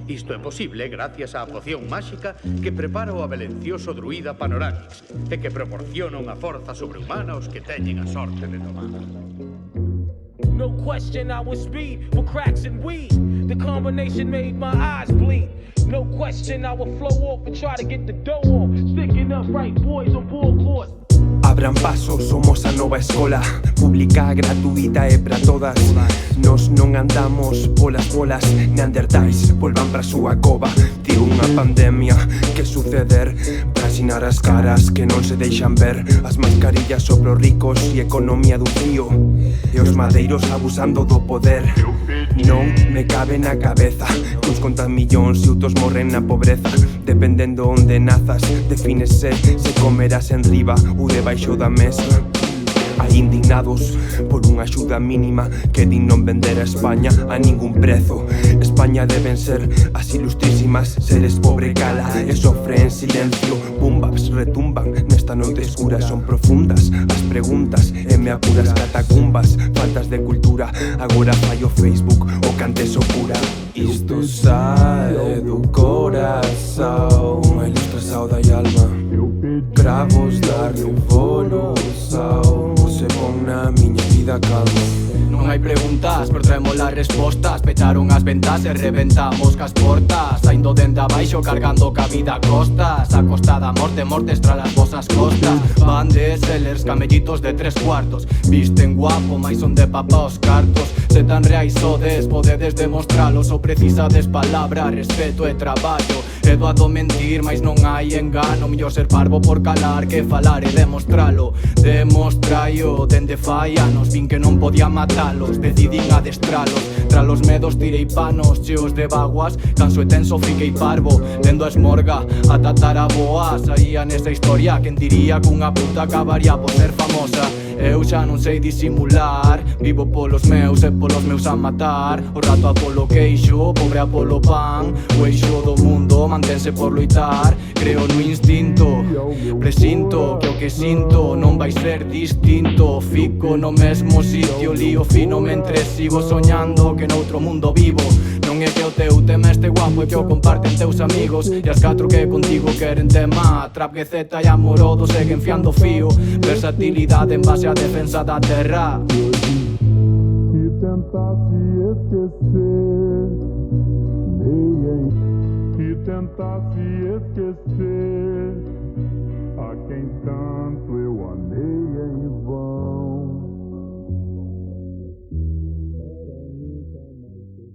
Isto é posible gracias á poción máxica que prepara o abelencioso druida Panoramix e que proporciona unha forza sobrehumana aos que teñen a sorte de domar. No question, I was speed for cracks and weed. The combination made my eyes bleed. No question, I will flow off and try to get the dough off. Sticking up right boys on ball court. Abran paso, somos a nova escola pública, gratuita e para todas. Nos non andamos polas bolas, neandertais volvan pra súa cova. Digo unha pandemia que suceder para asinar as caras que non se deixan ver. As mascarillas sobre os ricos e economía do fío e os madeiros abusando do poder. Non me cabe na cabeza uns contan millóns e outros morren na pobreza. Dependendo onde nazas, defínese se comerás en riba ou debaixo da mesa. Hai indignados por unha axuda mínima que din non vender a España a ningún prezo. España deben ser as ilustrísimas seres pobre cala e sofre en silencio. Bumbaps retumban nesta noite escura, son profundas as preguntas e me apuras catacumbas. Faltas de cultura, agora fai o Facebook o cantes o cura. Isto sae do corazón, a ilustra sauda e alma, bravos da revolución. Se pon na miña vida calma. Non hai preguntas, pero traemos las respostas. Pecharon as ventas e reventamos cas portas. Saindo dende abaixo, cargando ca vida a costas. A costa da morte, mortes tras as vosas costas. Van de sellers, camellitos de 3 cuartos. Visten guapo, mais son de papa os cartos. Se tan reais sodes, podedes demostralos. Ou precisades palabra, respeto e traballo. É doado mentir, mais non hai engano. Mellor ser parvo por calar que falar e demostralo. Demostraio, dende fai anos vin que non podía matalos, decidín adestralos. Tras los medos tirei panos cheos de vaguas. Canso e tenso fiquei parvo, lendo a esmorga a tataraboa. Saía nesa historia, quen diría que unha puta acabaría por ser famosa. Eu xa non sei disimular, vivo polos meus e polos meus a matar. O rato a polo queixo, pobre a polo pan. O eixo do mundo mantense por loitar. Creo no instinto, presinto que o que sinto non vai ser distinto. Fico no mesmo sitio, lío fino mentre sigo soñando que noutro mundo vivo. Non é que o teu tema este guapo, é que o comparten teus amigos. E as 4 que contigo queren tema. Trap, GZ e Amorodo seguen fiando fío. Versatilidade en base a defensa da terra. E tentasse esquecer, e tentasse esquecer a quem tanto eu amei.